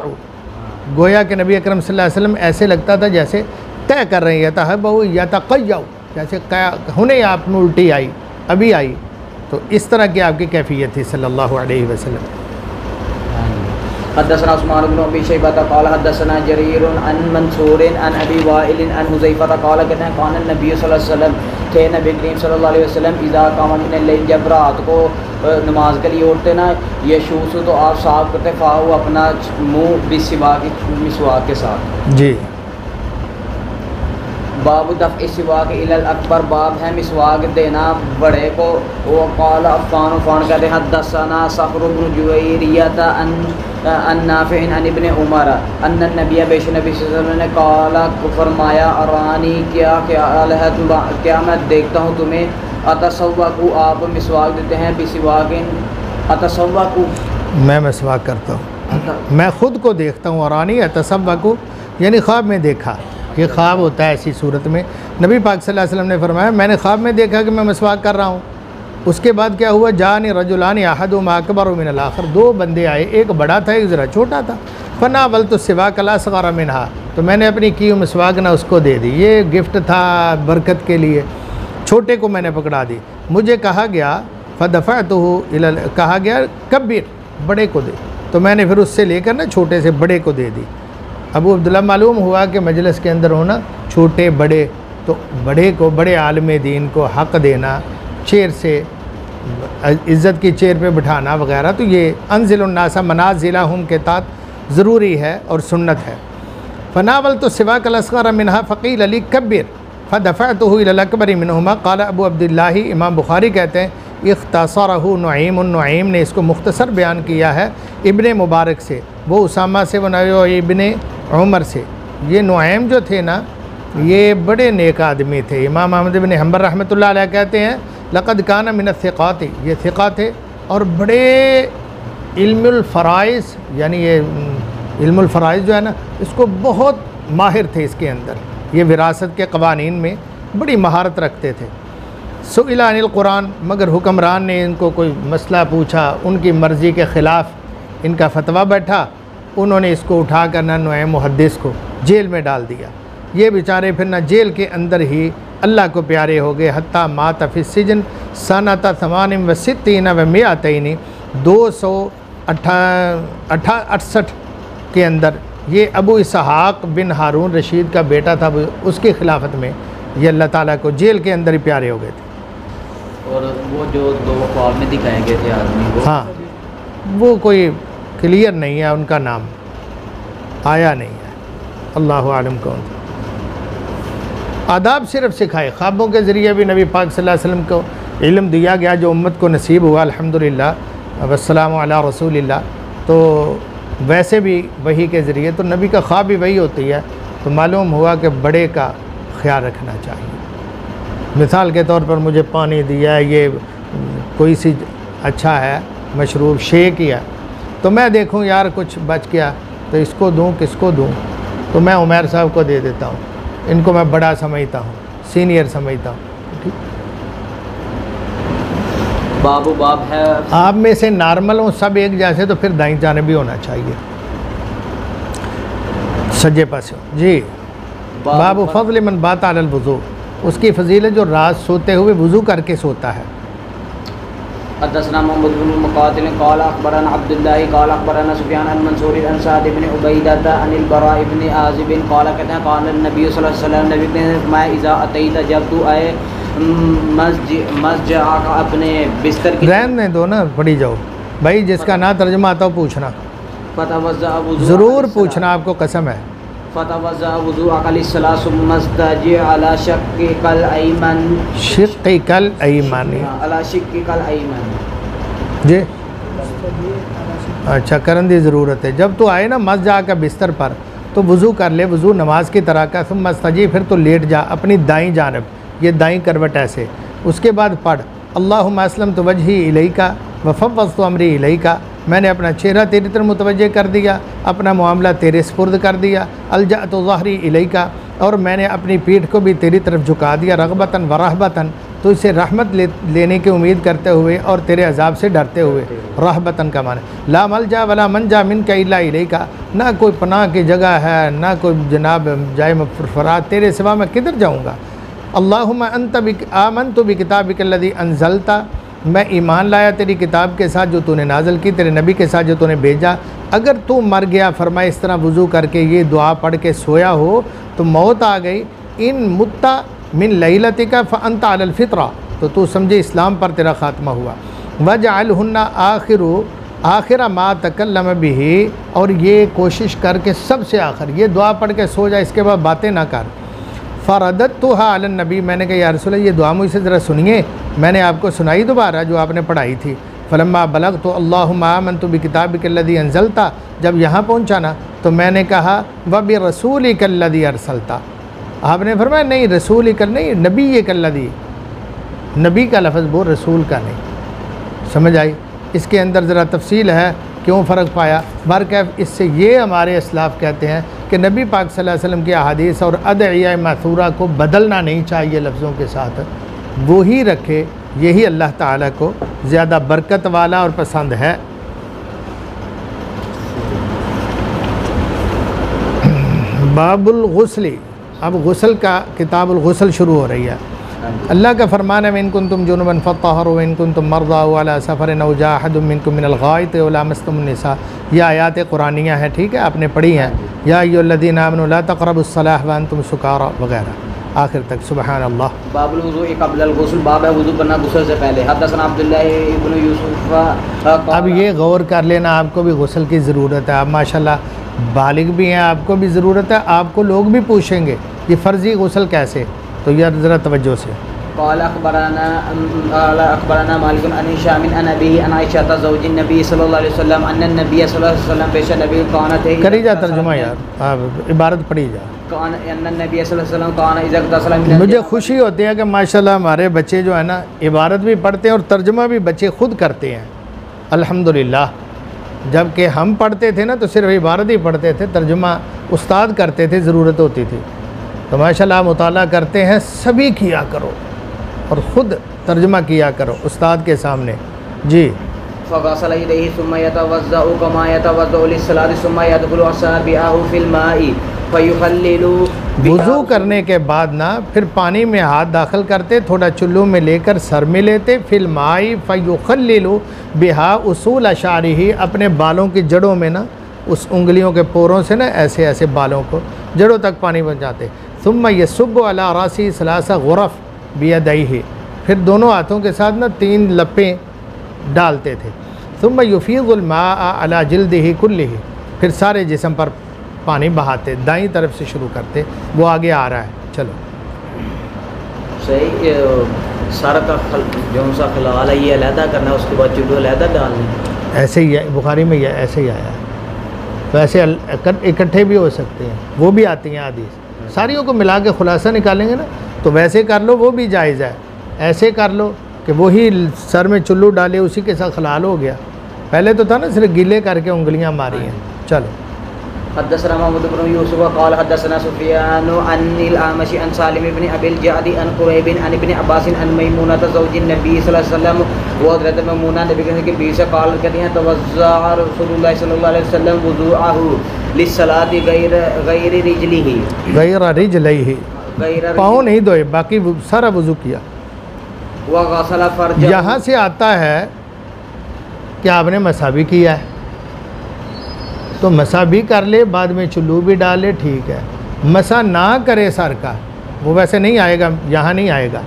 गोया कि नबी अकरम सल्लल्लाहु अलैहि वसल्लम ऐसे लगता था जैसे तय कर रहे हैं, याता हब्बा याता क़य्यौ, जैसे हुने आप में उल्टी आई, अभी आई। तो इस तरह की आपकी कैफियत थी सल्लल्लाहु अलैहि वसल्लम। हदसना उस्मान इब्न अबी शैबा क़ाल हदसना जरीर अन मंसूर अन अबी वाइल अन हुज़ैफा क़ाल कहते हैं कान नबी सल्लल्लाहु अलैहि वसल्लम थे नबी करीम सल्लल्लाहु अलैहि वसल्लम इज़ा क़ाम मिनल लैल, जब रात को नमाज के लिए उठते ना, ये शूसु तो आप साफ करते फ़ाहु अपना मुँह बिस्सिवाक, मिसवाक के साथ। जी। बाबू दफ़ सिवाक इलल अकबर, बाब है मिसवाक देना बड़े को। वो क़ाल अफ़ान कहते हैं हदसना सफ़र इब्न जुवैरियत अन नाफ़ि अन इब्न उमर अन्न नबी बेश नबी सल्लल्लाहु अलैहि वसल्लम ने क़ाला फरमाया अरानी, क्या ख्याल है क्या मैं देखता हूँ तुम्हें, अतसव्वकु आप मिसवाक देते हैं, बिसिवाकिन अतसव्वकु मैं मिसवाक करता हूँ, मैं ख़ुद को देखता हूँ। अरानी अतसव्वकु यानी ख्वाब में देखा, ये ख्वाब होता है ऐसी सूरत में। नबी पाक सल्लल्लाहु अलैहि वसल्लम ने फरमाया मैंने ख्वाब में देखा कि मैं मिसवाक कर रहा हूँ। उसके बाद क्या हुआ, जानी रजुलानी अहदुहुमा अकबर मिनल आखर, दो बंदे आए, एक बड़ा था एक ज़रा छोटा था। फनावल तो सिवा कला सगारा मिनहा, तो मैंने अपनी की मिसवाक ना उसको दे दी, ये गिफ्ट था बरकत के लिए। छोटे को मैंने पकड़ा दी, मुझे कहा गया फ़दफ़ा तो कहा गया कब्बिर, बड़े को दे, तो मैंने फिर उससे लेकर ना छोटे से बड़े को दे दी। अबू अब्दुल्ला मालूम हुआ कि मजलिस के अंदर होना छोटे बड़े, तो बड़े को, बड़े आलिम दीन को हक़ देना, चेयर से इज़्ज़त की चेयर पे बिठाना वगैरह, तो ये अनज़िलुन्नासा मनाज़िलहुम के तात ज़रूरी है और सुन्नत है। फ़नावल तो सिवा कलस्कर मिनहा फ़कील अली कब्बिर फ़दफ़अतहु इलल अकबरी मिनहुमा क़ाल अबू अब्दुल्लाह, इमाम बुखारी कहते हैं इख्तसरहु नुईम ने इसको मुख्तसर बयान किया है इब्ने मुबारक से, वो उसामा से, वो इब्ने उमर से। ये नुईम जो थे ना, ये बड़े नेक आदमी थे। इमाम अहमद इब्न हंबल रहमतुल्लाह अलैह कहते हैं लक़द कान मिन थिक़ाती, ये थिक़ा थे और बड़े इल्मुल फ़राइज़, यानी ये इल्मुल फ़राइज़ जो है ना, इसको बहुत माहिर थे इसके अंदर, ये विरासत के क़वानीन में बड़ी महारत रखते थे। सुइला अनिल कुरान, मगर हुक्मरान ने इनको कोई मसला पूछा, उनकी मर्ज़ी के ख़िलाफ़ इनका फतवा बैठा, उन्होंने इसको उठा कर ना नुईम मुहद्दिस को जेल में डाल दिया। ये बेचारे फिर ना जेल के अंदर ही अल्लाह को प्यारे हो गए। हत्ता मात फ़िस्सिजन सनता तमानिम व सित्तीन व मिअतैनी, 268 के अंदर ये अबू इसहाक़ बिन हारून रशीद का बेटा था, उसकी खिलाफत में ये अल्लाह ताला को जेल के अंदर ही प्यारे हो गए थे। और वो जो दो ख्वाब में दिखाए गए थे आदमी, वो हाँ, वो कोई क्लियर नहीं है, उनका नाम आया नहीं है, अल्लाह आलम कौन। आदाब सिर्फ सिखाए, ख्वाबों के ज़रिए भी नबी पाक सल्लल्लाहु अलैहि वसल्लम को इल्म दिया गया, जो उम्मत को नसीब हुआ अल्हम्दुलिल्लाह, वस्सलामु अला रसूलिल्लाह। तो वैसे भी वही के ज़रिए, तो नबी का ख्वाब भी वही होती है, तो मालूम हुआ कि बड़े का ख्याल रखना चाहिए। मिसाल के तौर पर मुझे पानी दिया, ये कोई सी अच्छा है मशरूब शेक ही है, तो मैं देखूं यार कुछ बच गया तो इसको दूं, किसको दूं, तो मैं उमैर साहब को दे देता हूं, इनको मैं बड़ा समझता हूं, सीनियर समझता हूं। बाबू बाब है, आप में से नॉर्मल हो सब एक जैसे, तो फिर दाईं जाने भी होना चाहिए, सज्जे पास हो जी। बाबू फज़ल मन बात अलल वुज़ू, उसकी फजीलत जो रात सोते हुए वुज़ू करके सोता है। हदसना मोहम्मद बिन मुक़ातिल क़ाल अख़बरना अब्दुल्लाह क़ाल अख़बरना सुफ़यान अन मंसूर अन सअद इब्न उबैदा अनिल बरा इब्न आज़िब क़ाल कहते हैं क़ाल नबी सल्लल्लाहु अलैहि वसल्लम, नबी ने फरमाया इज़ा अतैता, जब तू आए मस्जिद अपने बिस्तर की, रहने दो ना, पढ़ी जाओ भाई, जिसका ना तर्जुमा आता हो पूछना, फ़तवज़्ज़अ वुज़ू, ज़रूर पूछना, आपको कसम है। फ़तवज़्ज़अ वुज़ू अक़लिस्सलाह सुम्मा इस्तजी अला शिक़्क़िकल अयमन, शिक़्क़िकल अयमन, अला शिक़्क़िकल अयमन जी, अच्छा करने की ज़रूरत है। जब तो आए ना मस्जिद का बिस्तर पर, तो वज़ू कर ले, वज़ू नमाज की तरह का, सुम्मा इस्तजी, फिर तो लेट जा अपनी दाईं जानब, ये दाईं करवट ऐसे, उसके बाद पढ़ अल्लाहुम्मा अस्लमतु वजही इलैका व फव्वज़तु अमरी इलैका, मैंने अपना चेहरा तेरी तरफ मुतवज्जे कर दिया, अपना मामला तेरे स्पुर्द कर दिया। अलजअतु ज़हरी इलैका, और मैंने अपनी पीठ को भी तेरी तरफ झुका दिया। रग़बतन व रहबतन, तो इसे रहमत लेने की उम्मीद करते हुए और तेरे अजाब से डरते हुए। रहबतन का माने ला मलजा वला मंजा मिनका इल्ला इलैका, ना कोई पनाह की जगह है, ना कोई जनाब जाए मफ़रात, तेरे सिवा मैं किधर जाऊँगा। अल्लाहुम्मा अंत आमनतु बिकिताबिक अल्लज़ी अंज़लता, मैं ईमान लाया तेरी किताब के साथ जो तूने नाज़िल की, तेरे नबी के साथ जो तूने भेजा। अगर तू मर गया, फरमाए इस तरह वज़ू करके ये दुआ पढ़ के सोया हो तो मौत आ गई, इन मुत्ता मिन लैलतिका फ़अंता अलल फ़ित्रा, तो तू समझे इस्लाम पर तेरा ख़ात्मा हुआ। वजअलहुन्ना आखिरा मा तकल्लम बिही, और ये कोशिश करके सबसे आखिर ये दुआ पढ़ के सो जा, इसके बाद बातें ना कर। फ़रदत्तुहा अलन नबी, मैंने कहा या रसूल ये दुआ मुझसे ज़रा सुनिए, मैंने आपको सुनाई दोबारा जो आपने पढ़ाई थी। फ़लम्मा बलग तो अल्लाहुम्मा आमनतु बिकिताबिक अल्लज़ी अंज़लता, जब यहाँ पहुँचा ना तो मैंने कहा व बिरसूलिक अल्लज़ी अरसलता, आपने फरमाया नहीं रसूलिक नहीं, नबीय्यिक अल्लज़ी, नबी का लफ्ज़ वो रसूल का नहीं। समझ आई? इसके अंदर ज़रा तफसील है क्यों फ़र्क पाया। बरकैफ इससे ये हमारे असलाफ़ कहते हैं कि नबी पाक सल्लल्लाहु अलैहि वसल्लम की अहादीस और अदइया मासूरा को बदलना नहीं चाहिए लफ्ज़ों के साथ, वो ही रखे, यही अल्लाह ताला को ज़्यादा बरकत वाला और पसंद है। बाबुल गुस्ली, अब गुस्ल का किताबुल गुस्ल शुरू हो रही है। अल्लाह का फरमान है इन कुंतुम जुनुबन फत्तहरू इन कुंतुम मर्दा अला सफ़रिन औ जाहिदुम मिनकुम मिनल गाइत व लामस्तुमुन निसा, ये आयात कुरानिया हैं, ठीक है, आपने पढ़ी हैं। या अय्युहल्लज़ीना आमनू ला तक़रबुस्सलाह व अंतुम सुकारा वगैरह आखिर तक। सुबहान अल्लाह। बाबुल वुज़ू क़ब्लल गुस्ल, बाब है वुज़ू करना गुस्ल से पहले। हदसना अब्दुल्लाह इब्न यूसुफ, अब ये गौर कर लेना, आपको भी गुस्ल की ज़रूरत है। आप माशाल्लाह बालिग भी हैं, आपको भी ज़रूरत है, आपको लोग भी पूछेंगे ये फ़र्ज़ी गुस्ल कैसे, तो यार ज़रा तवज्जो से। क़ाल अख़बरना मालिकुन अन हिशाम अन अबीही अन आयशा ज़ौजिन नबी सल्लल्लाहु अलैहि वसल्लम अन्न नबी सल्लल्लाहु अलैहि वसल्लम पेशा नबी काना थे। करी जा तर्जुमा यार, आप इबारत पढ़ी जा। नबी सल्लल्लाहु अलैहि वसल्लम काना इज़ा इग़तसला मिन, मुझे खुशी होती है कि माशाल्लाह हमारे बच्चे जो है ना इबारत भी पढ़ते हैं और तर्जुमा भी बच्चे खुद करते हैं, अल्हम्दुलिल्लाह। जबकि हम पढ़ते थे ना तो सिर्फ इबारत ही पढ़ते थे, तर्जुमा उस्ताद करते थे, ज़रूरत होती थी। तो माशाल्लाह मुताला करते हैं, सभी किया करो और ख़ुद तर्जुमा किया करो उस्ताद के सामने। जी। फ़ग़सल यदैहि सुम्मा यतवज़्ज़अु कमा यतवज़्ज़अु लिस्सलाति सुम्मा यदख़ुलु असाबिअहु फ़िल माइ फ़युख़ल्लिलु, वुज़ू करने के बाद ना फिर पानी में हाथ दाखिल करते, थोड़ा चुल्लू में लेकर सर में लेते, फिल माई फ़युख़ल्लिलु बिहा उसूल अशारिही, अपने बालों की जड़ों में ना उस उंगलियों के पोरों से ना ऐसे ऐसे बालों को जड़ों तक पानी बन जाते। सुम्मा यसुब्बु अला रासी सलासा गुरफ़ बियदैहि, फिर दोनों हाथों के साथ ना 3 लपें डालते थे। सुम्मा युफ़ीज़ुल माअ अला जिल्दिही कुल्लिही, फिर सारे जिस्म पर पानी बहाते, दाईं तरफ से शुरू करते। वो आगे आ रहा है, चलो सही। सर का जो सा खलाल है ये अलहदा करना, उसके बाद चुल्लू अलहदा डालना, ऐसे ही है बुखारी में, यह ऐसे ही आया है। तो ऐसे इकट्ठे भी हो सकते हैं, वो भी आती हैं हदीस। सारियों को मिला के खुलासा निकालेंगे ना तो वैसे कर लो, वो भी जायज़ है। ऐसे कर लो कि वही सर में चुल्लू डाले, उसी के साथ खलाल हो गया। पहले तो था ना सिर्फ गीले करके उंगलियां मारी हैं। चलो। हदसना महमूद इब्न यूसुफ क़ाल हदसना सुफ़यान अनिल आमशी अन सालिम इब्न अबिल जअद अन क़ुरैब अन इब्न अब्बास अन मैमूना ज़ौजिन नबी सल्लल्लाहु अलैहि वसल्लम, वो हज़रत मैमूना नबी के बीच से क़ाल कहती हैं तवज़्ज़अ रसूलुल्लाह सल्लल्लाहु अलैहि वसल्लम वुज़ूअहु लिस्सलाति गैर रिजलिही, गैर रिजलिही, पाँव नहीं धोए, बाकी सारा वज़ू किया। वह गसला फ़रजहु, यहाँ से आता है कि आपने मसा भी किया है तो मसा भी कर ले, बाद में चुल्लू भी डाले, ठीक है। मसा ना करे सर का, वो वैसे नहीं आएगा, यहाँ नहीं आएगा।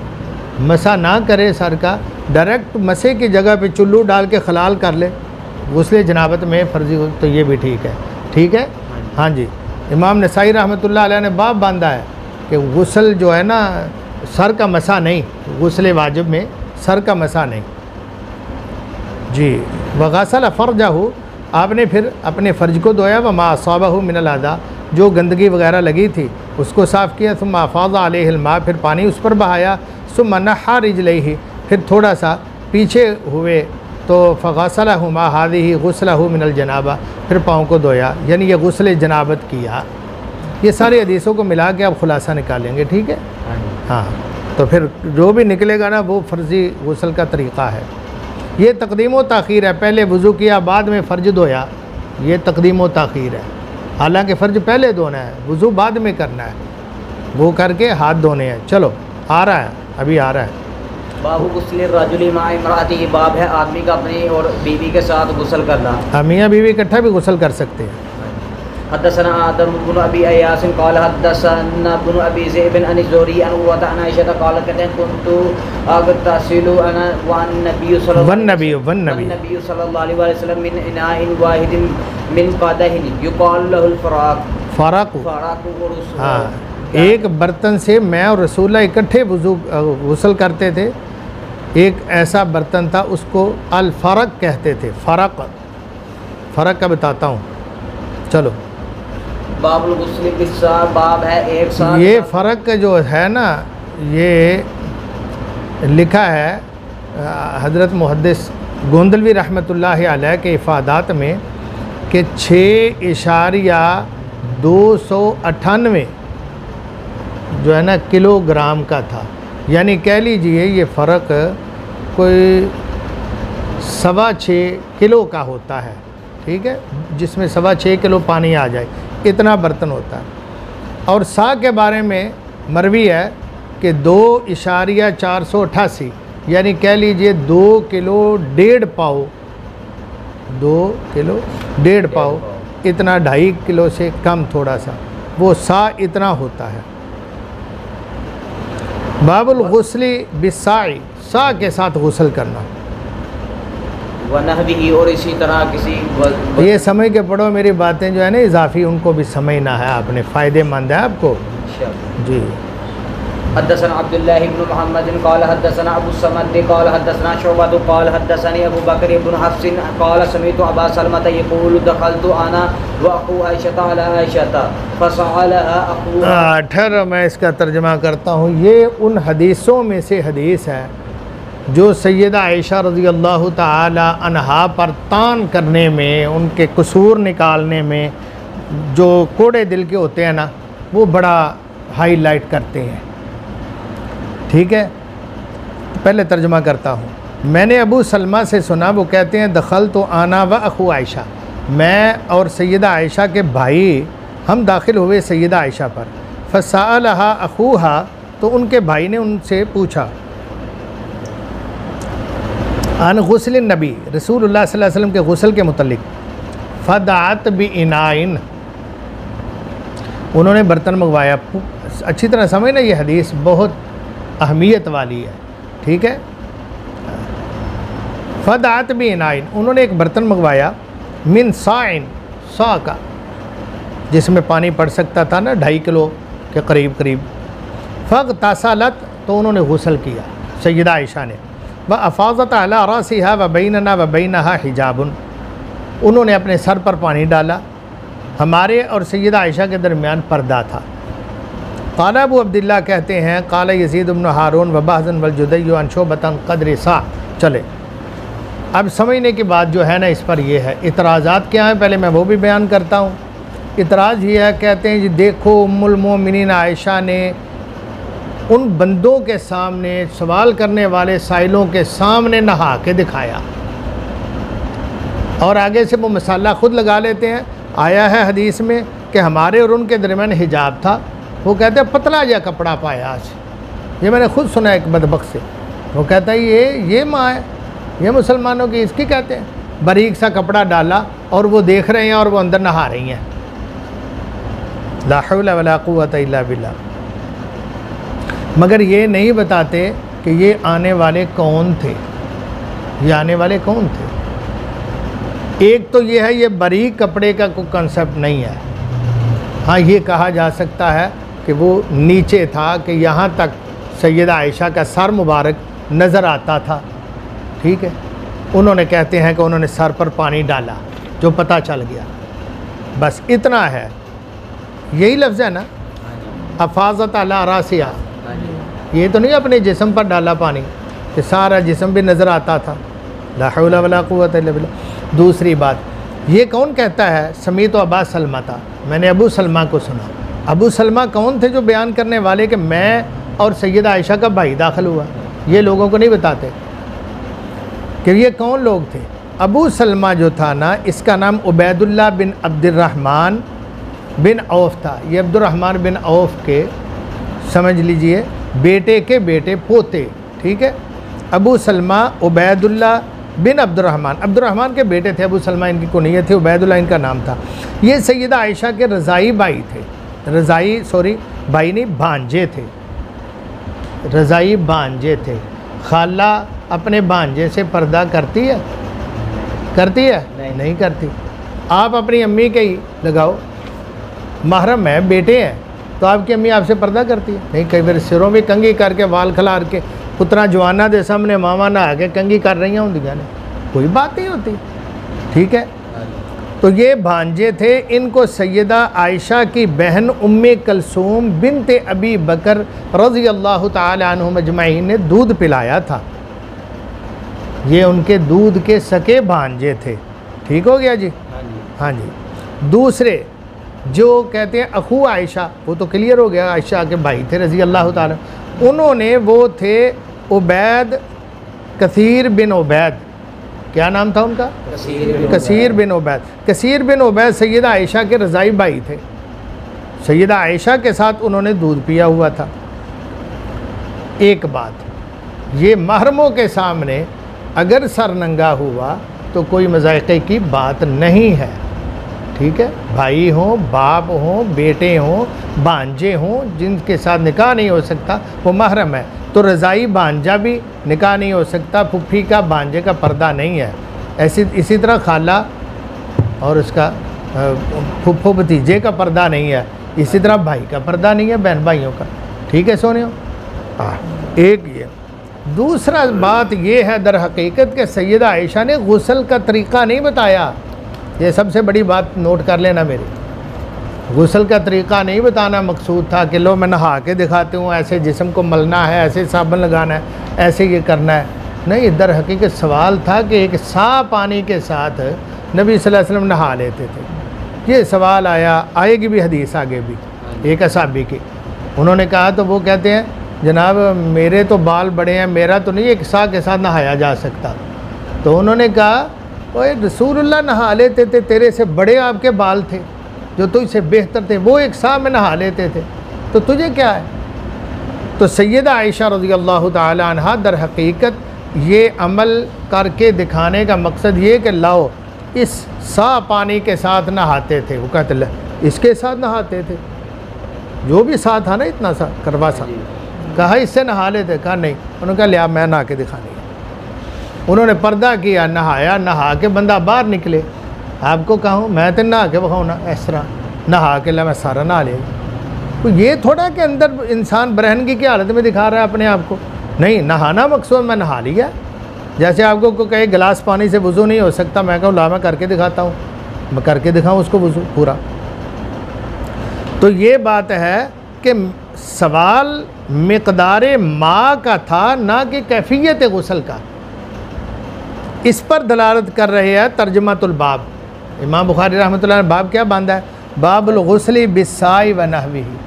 मसा ना करे सर का, डायरेक्ट मसे की जगह पे चुल्लू डाल के खलाल कर ले गुस्ले जनाबत में फ़र्ज़ी हो, तो ये भी ठीक है। ठीक है, हाँ जी। इमाम नसाई रहमतुल्लाह अलैह ने बाब बांधा है कि गुस्ल जो है ना सर का मसा नहीं, गुस्ले वाजिब में सर का मसा नहीं। जी। वग़सल फ़रजहु, आपने फिर अपने फ़र्ज को धोया। व मा असाबहु मिनल अज़ा, जो गंदगी वगैरह लगी थी उसको साफ़ किया। सुम्मा अफ़ाज़ा अलैहिल मा, फिर पानी उस पर बहाया। सुम्मा नहा रिजलैहि, फिर थोड़ा सा पीछे हुए तो फ़ग़सलहुमा हाज़िही गुस्लहु मिनल जनाबा, फिर पाँव को धोया, यानी ये गुस्ल जनाबत किया। ये सारी हदीसों को मिला के आप खुलासा निकालेंगे, ठीक है। हाँ, तो फिर जो भी निकलेगा ना वो फ़र्ज़ी गुस्ल का तरीक़ा है। ये तक़दीम व ताख़ीर है, पहले वज़ू किया बाद में फ़र्ज धोया, ये तक़दीम व ताख़ीर है। हालांकि फ़र्ज पहले धोना है, वज़ू बाद में करना है, वो करके हाथ धोने हैं। चलो आ रहा है, अभी आ रहा है। बाबू गुस्ल रजुली मा इमराती, बाब है आदमी का अपनी और बीवी के साथ गुस्ल करना। मियाँ बीवी इकट्ठा भी गुस्ल कर सकते हैं। हदसना आदम बिन अबी अय्यास क़ाल हदसना बिन अबी ज़ैब अन ज़ुहरी अन उर्वा अन आयशा क़ाल कहते हैं कुन्तु अगतसिलु अना वन नबी सल्लल्लाहु अलैहि वसल्लम मिन इनाइन वाहिदिन मिन क़दहिन युक़ाल लहुल फ़राक़। हाँ, एक बर्तन से मैं और रसूलुल्लाह इकट्ठे गुस्ल करते थे। एक ऐसा बर्तन था उसको अल फ़रक़ कहते थे। फ़रक़ का बताता हूँ, चलो। बाबुल गुस्ल बिस्सा, बाब है एक साथ। ये फ़र्क जो है ना, ये लिखा है हज़रत मुहद्दिस गोंदलवी रहमतुल्लाहि अलैह के इफ़ादात में कि 6.298 जो है ना किलोग्राम का था। यानी कह लीजिए ये फ़र्क कोई 6.25 किलो का होता है, ठीक है, जिसमें 6.25 किलो पानी आ जाए, इतना बर्तन होता है। और सा के बारे में मरवी है कि 2.488, यानी कह लीजिए 2 किलो 1.5 पाव, 2 किलो 1.5 पाव, इतना 2.5 किलो से कम थोड़ा सा, वो सा इतना होता है। बाबुल गुस्ली बिस्साई, सा के साथ गुस्ल करना। वनहवी, और इसी तरह किसी ये समय के पढ़ो मेरी बातें जो है ना इजाफी, उनको भी समझना है आपने, फ़ायदेमंद है आपको जी। हदसना अब्दुल्लाह इब्न मुहम्मद क़ाल हदसना अबू समद क़ाल हदसना शुअबा क़ाल हदसनी अबू बकर इब्न हफ्स क़ाल समीअतु अबा सलमा यक़ूलु दख़लतु अना व अख़ू आयशा अला आयशा फ़सअलहा अख़ूहा। ठहरो मैं इसका तर्जुमा करता हूँ। ये उन हदीसों में से हदीस है जो सैयदा आयशा रज़ी अल्लाह ताला अन्हा पर तान करने में, उनके कसूर निकालने में जो कोड़े दिल के होते हैं ना, वो बड़ा हाईलाइट करते हैं, ठीक है। पहले तर्जुमा करता हूँ। मैंने अबू सलमा से सुना, वो कहते हैं दखल तो आना व अखू आयशा, मैं और सैयदा आयशा के भाई हम दाखिल हुए सैयदा आयशा पर। फ़सअलहा अखूहा, तो उनके भाई ने उनसे पूछा अन गुस्ल नबी, रसूलुल्लाह सल्लल्लाहु अलैहि वसल्लम के गुस्ल के मुतल्लिक। फ़दाअत बि इनाइन, उन्होंने बर्तन मंगवाया। अच्छी तरह समझना, ये हदीस बहुत अहमियत वाली है, ठीक है। फ़दाअत बि इनाइन, उन्होंने एक बर्तन मंगवाया, मिन साइन, सा का, जिसमें पानी पड़ सकता था ना 2.5 किलो के करीब करीब। फ़ग़तसलत, तो उन्होंने गुस्ल किया सैयदा आयशा ने। व अफ़ाज़त अला रासिहा व बैनना व बैनहा हिजाबुन, उन्होंने अपने सर पर पानी डाला, हमारे और सैयदा आयशा के दरमियान पर्दा था। क़ाल अबू अब्दुल्लाह कहते हैं क़ाल यज़ीद इब्न हारून व बहज़न वल जुदैय अन शुअबतन क़द्र सा। चले, अब समझने की बात जो है ना इस पर ये है, इतराज़ात क्या हैं पहले मैं वो भी बयान करता हूँ। इतराज़ ये है, कहते हैं जी देखो उम्मुल मोमिनीन आयशा ने उन बंदों के सामने, सवाल करने वाले साइलों के सामने नहा के दिखाया, और आगे से वो मसाला ख़ुद लगा लेते हैं। आया है हदीस में कि हमारे और उनके दरमियान हिजाब था, वो कहते हैं पतला या कपड़ा पाया आज, ये मैंने खुद सुना एक बदबख्त से। वो कहता है ये माँ है, ये मुसलमानों की इसकी कहते हैं, बारीक सा कपड़ा डाला और वो देख रहे हैं और वो अंदर नहा रही हैं। ला हौला वला कुव्वता इल्ला बिल्लाह। मगर ये नहीं बताते कि ये आने वाले कौन थे, ये आने वाले कौन थे। एक तो ये है, ये बारीक कपड़े का कोई कंसेप्ट नहीं है। हाँ, ये कहा जा सकता है कि वो नीचे था कि यहाँ तक सैयदा आयशा का सर मुबारक नज़र आता था, ठीक है। उन्होंने कहते हैं कि उन्होंने सर पर पानी डाला, जो पता चल गया, बस इतना है। यही लफ्ज़ है ना, अफ़ाज़त अला रासिया, ये तो नहीं अपने जिस्म पर डाला पानी कि सारा जिस्म भी नज़र आता था, ला हौला वला कुव्वता इल्ला बिल्लाह। दूसरी बात, ये कौन कहता है समीत अबा सलमा था, मैंने अबू सलमा को सुना। अबू सलमा कौन थे जो बयान करने वाले कि मैं और सैयदा आयशा का भाई दाखिल हुआ? ये लोगों को नहीं बताते कि ये कौन लोग थे। अबू सलमा जो था ना, इसका नाम उबैदुल्लाह बिन अब्दुर्रहमान बिन औफ था। ये अब्दुर्रहमान बिन औफ के, समझ लीजिए, बेटे के बेटे पोते, ठीक है। अबू सलमा उबैदुल्लाह बिन अब्दुर्रहमान के बेटे थे। अबू सलमा इनकी कुनियत थी, उबैदुल्लाह इनका नाम था। ये सैयदा आयशा के रज़ाई भाई थे, रज़ाई सॉरी भाई नहीं, भांजे थे, रज़ाई भांजे थे। खाला अपने भांजे से पर्दा करती है? करती है? नहीं करती। आप अपनी अम्मी के ही लगाओ, महरम है, बेटे हैं, तो आपकी अम्मी आपसे पर्दा करती है? नहीं। कई बार सिरों में कंघी करके, वाल खलार के, पुत्रा जवाना दे सामने मामा नहा के कंघी कर रही होंदियां ने, कोई बात नहीं होती, ठीक है। तो ये भांजे थे। इनको सैयदा आयशा की बहन उम्मे कलसूम बिनते अबी बकर रज़ी अल्लाह ताला अन्हुम अजमईन ने दूध पिलाया था। ये उनके दूध के सके भांजे थे, ठीक हो गया जी? हाँ जी। दूसरे जो कहते हैं अखू आयशा, वो तो क्लियर हो गया, आयशा के भाई थे रज़ी अल्लाह ताला। उन्होंने, वो थे उबैद कसीर बिन उबैद, क्या नाम था उनका? कसीर बिन उबैद। कसीर बिन उबैद सैयदा आयशा के रज़ाई भाई थे। सैयदा आयशा के साथ उन्होंने दूध पिया हुआ था। एक बात, ये महरमों के सामने अगर सर नंगा हुआ तो कोई मज़ाक़े की बात नहीं है, ठीक है। भाई हों, बाप हों, बेटे हों, भांजे हों, जिनके साथ निकाह नहीं हो सकता वो महरम है। तो रज़ाई भांजा भी निकाह नहीं हो सकता, फुफ्फी का भांजे का पर्दा नहीं है। इसी तरह खाला और उसका फुफ्फो भतीजे का पर्दा नहीं है। इसी तरह भाई का पर्दा नहीं है, बहन भाइयों का, ठीक है सोनियो। हाँ, एक ये। दूसरा बात ये है दर हकीकत के सैयदा आयशा ने गुस्ल का तरीक़ा नहीं बताया। ये सबसे बड़ी बात नोट कर लेना मेरी, गुस्ल का तरीक़ा नहीं बताना मकसूद था कि लो मैं नहा के दिखाती हूँ, ऐसे जिस्म को मलना है, ऐसे साबुन लगाना है, ऐसे ये करना है। नहीं, दर हकीकत सवाल था कि एक साफ़ पानी के साथ नबी सल्लल्लाहु अलैहि वसल्लम नहा लेते थे। ये सवाल आया, आएगी भी हदीस आगे भी, एक असहाबी की। उन्होंने कहा तो वो कहते हैं जनाब मेरे तो बाल बड़े हैं, मेरा तो नहीं एक सा के साथ नहाया जा सकता। तो उन्होंने कहा ओए रसूलुल्लाह नहा लेते थे, तेरे से बड़े आपके बाल थे जो तुझसे बेहतर थे, वो एक सा में नहा लेते थे, तो तुझे क्या है? तो सैयदा आयशा रज़ी अल्लाह ताला अन्हा दर हकीकत ये अमल करके दिखाने का मकसद ये कि लाओ इस सा पानी के साथ नहाते थे। वो कहते ले इसके साथ नहाते थे, जो भी साथ था ना इतना सा करवा सा, कहा इससे नहा लेते? कहा नहीं। उन्होंने कहा लिया मैं नहा के दिखानी है। उन्होंने पर्दा किया, नहाया, नहा के बंदा बाहर निकले। आपको कहूँ मैं तो नहा के बखाऊँ ना, इस तरह नहा के ला मैं सारा नहा लिया। तो ये थोड़ा के अंदर इंसान बरहनगी की हालत में दिखा रहा है अपने आप को। नहीं, नहाना मकसूद मैं नहा लिया। जैसे आपको को कहे गिलास पानी से वज़ू नहीं हो सकता, मैं कहूँ ला मैं करके दिखाता हूँ, मैं करके दिखाऊँ उसको वज़ू पूरा। तो ये बात है कि सवाल मिक़दार माँ का था, ना कि कैफियत गुस्ल का। इस पर दलालत कर रहे हैं तर्जुमातुल बाब। इमाम बुखारी रहमतुल्लाह ने बाब क्या बांधा है? बाबुल गुस्ली बिस्साई व नहविही।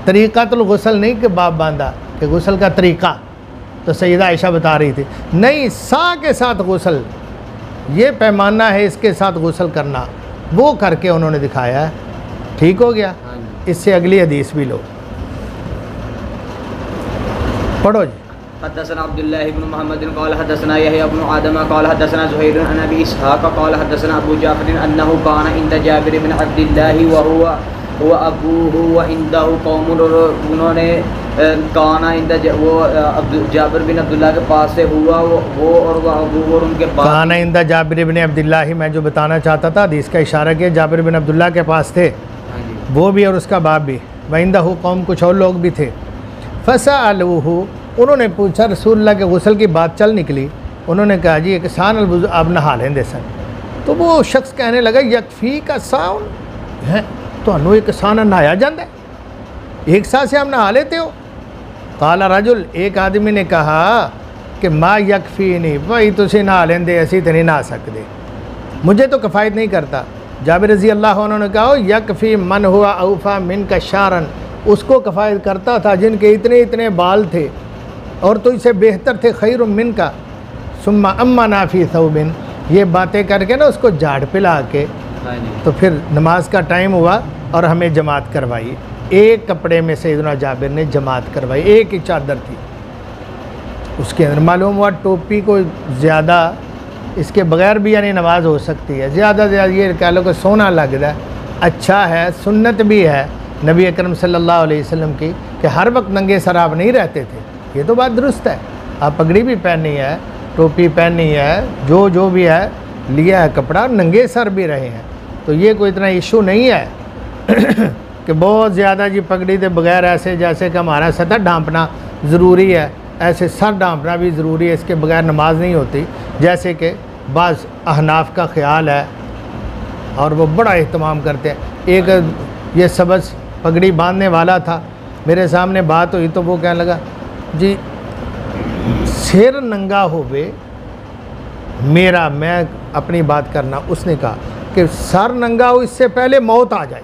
तरीक़ातुल गुस्ल नहीं कि बाब बांधा कि गुस्ल का तरीक़ा, तो सैयदा आयशा बता रही थी नहीं, सा के साथ गुस्ल, ये पैमाना है इसके साथ गुस्ल करना, वो करके उन्होंने दिखाया है। ठीक हो गया। इससे अगली हदीस भी लो, पढ़ो जी। हदसना अब्दुल्लाह इब्न मुहम्मद क़ाल हदसना यहया इब्न आदम क़ाल हदसना ज़ुहैर अन अबी इसहाक़ क़ाल हदसना अबू जाफ़र अन्नहु काना इंद जाबिर बिन अब्दिल्लाह व हुवा अबूहु व इंदहु कौमुन। उन्होंने काना इंद वो जाबिर बिन अब्दुल्लाह के पास से हुआ, वो और वह अबू और उनके पास। काना इंद जाबिर बिन अब्दिल्लाह ही मैं जो बताना चाहता था, हदीस का इशारा किया, जाबिर बिन अब्दुल्लाह के पास थे वो भी और उसका बाप भी, व इंदहु कौम कुछ और लोग भी थे। फ़सअलूहु उन्होंने पूछा, रसूलुल्लाह के गुस्ल की बात चल निकली। उन्होंने कहा जी एक सान अलवुज़ू आप नहा लेंदे सन। तो वो शख्स कहने लगा यकफ़ी का साउन है तो एक सान नहाया जाता है, एक साथ से आप नहा लेते हो? काला रजुल एक आदमी ने कहा कि मा यकफ़ी नहीं भाई तुसी नहा लेंदे असी तो नहीं नहा सकते, मुझे तो कफ़ायत नहीं करता। जाबिर रज़ी अल्लाह अन्हु ने कहा यकफ़ी मन हुआ औफ़ा मिन का शारन, उसको कफ़ायत करता था जिनके इतने इतने बाल थे और तो इससे बेहतर थे खैर मिन का। सुम्मा अम्मा नाफ़ी सौबिन, ये बातें करके ना उसको झाड़ पिला के तो फिर नमाज का टाइम हुआ और हमें जमात करवाई। एक कपड़े में सैयदना जाबिर ने जमात करवाई, एक ही चादर थी उसके अंदर। मालूम हुआ टोपी को ज़्यादा इसके बगैर भी यानी नमाज हो सकती है, ज़्यादा से ज़्यादा ये कह लो कि सोना लगता है, अच्छा है, सुन्नत भी है नबी अकरम सल्लल्लाहु अलैहि वसल्लम की कि हर वक्त नंगे सर आप नहीं रहते थे, ये तो बात दुरुस्त है। आप पगड़ी भी पहनी है, टोपी पहनी है, जो भी है लिया है कपड़ा, नंगे सर भी रहे हैं, तो ये कोई इतना इशू नहीं है कि बहुत ज़्यादा जी पगड़ी के बगैर ऐसे जैसे कि हमारा सतर ढांपना ज़रूरी है, ऐसे सर ढांपना भी ज़रूरी है, इसके बगैर नमाज नहीं होती, जैसे कि बाज़ अहनाफ का ख़्याल है और वो बड़ा एहतमाम करते हैं। एक ये सबस पगड़ी बांधने वाला था, मेरे सामने बात हुई तो वो कहने लगा जी सिर नंगा होवे मेरा, मैं अपनी बात करना, उसने कहा कि सर नंगा हो इससे पहले मौत आ जाए,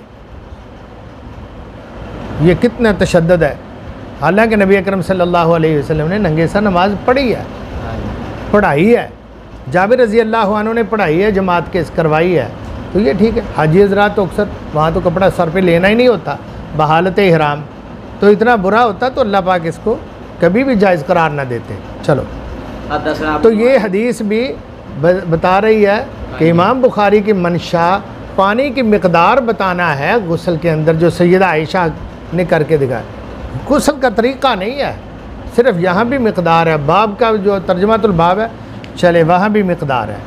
ये कितना तशद्दुद है। हालांकि नबी अकरम सल्लल्लाहु अलैहि वसल्लम ने नंगे सर नमाज पढ़ी है, पढ़ाई है, जाबिर रज़ी अल्लाह अन्हु ने पढ़ाई है, जमात के करवाई है, तो ये ठीक है। हाजी हज़रात तो अक्सर वहाँ तो कपड़ा सर पे लेना ही नहीं होता बहालत इहराम, तो इतना बुरा होता तो अल्लाह पाक इसको कभी भी जायज़ करार ना देते। चलो, तो ये हदीस भी बता रही है कि इमाम बुखारी की मंशा पानी की मिकदार बताना है गुस्ल के अंदर, जो सैयदा आयशा ने करके दिखाया, गुस्ल का तरीक़ा नहीं है, सिर्फ यहाँ भी मिकदार है। बाब का जो तर्जुमातुल बाब है चले वहाँ भी मिकदार है।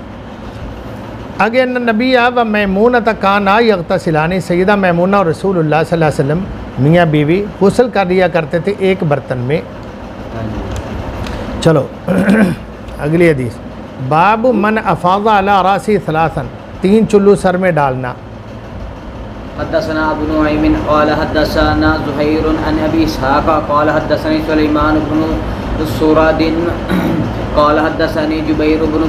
आगे नबी व मैमूना काना यग़तसिलानी, सैयदा मैमूना और रसूलुल्लाह सल्लल्लाहु अलैहि वसल्लम मियाँ बीवी गुस्ल कर लिया करते थे एक बर्तन में। चलो अगली हदीस, बाब मन अफ़ाज़ा अला रासी सलासन, 3 चुल्लू सर में डालना। हद्दसना अबू नुअयमिन क़ाल हद्दसना ज़ुहैर अन अबी इसहाक़ क़ाल हद्दसनी सुलैमान इब्न सुरादिन क़ाल हद्दसनी जुबैर इब्न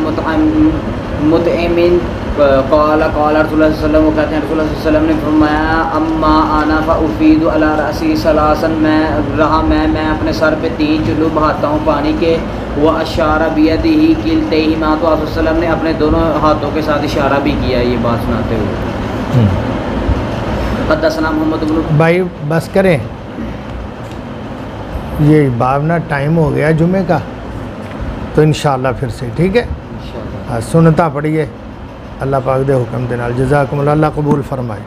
मुतइमिन क़ाल क़ाल रसूलुल्लाह सल्लल्लाहु अलैहि वसल्लम, वो कहते हैं रसूलुल्लाह सल्लल्लाहु अलैहि वसल्लम ने फरमाया अम्मा आना फ़उफ़ीदु अला रअसी सलासन, मैं अपने सर पे 3 चुल्लू बहाता हूँ पानी के। व अशारा बियदिही किलतैहिमा, तो आप वसल्लम ने अपने दोनों हाथों के साथ इशारा भी किया ये बात सुनाते हुए। हद्दसना मोहम्मद इब्न, भाई बस करें, ये बावना टाइम हो गया जुमे का, तो इंशाअल्लाह फिर से ठीक है। सुनता पड़िए, अल्लाह पाक दे हुक्म दे नाल। जज़ाकुमुल्लाह, अल्लाह कबूल फरमाए।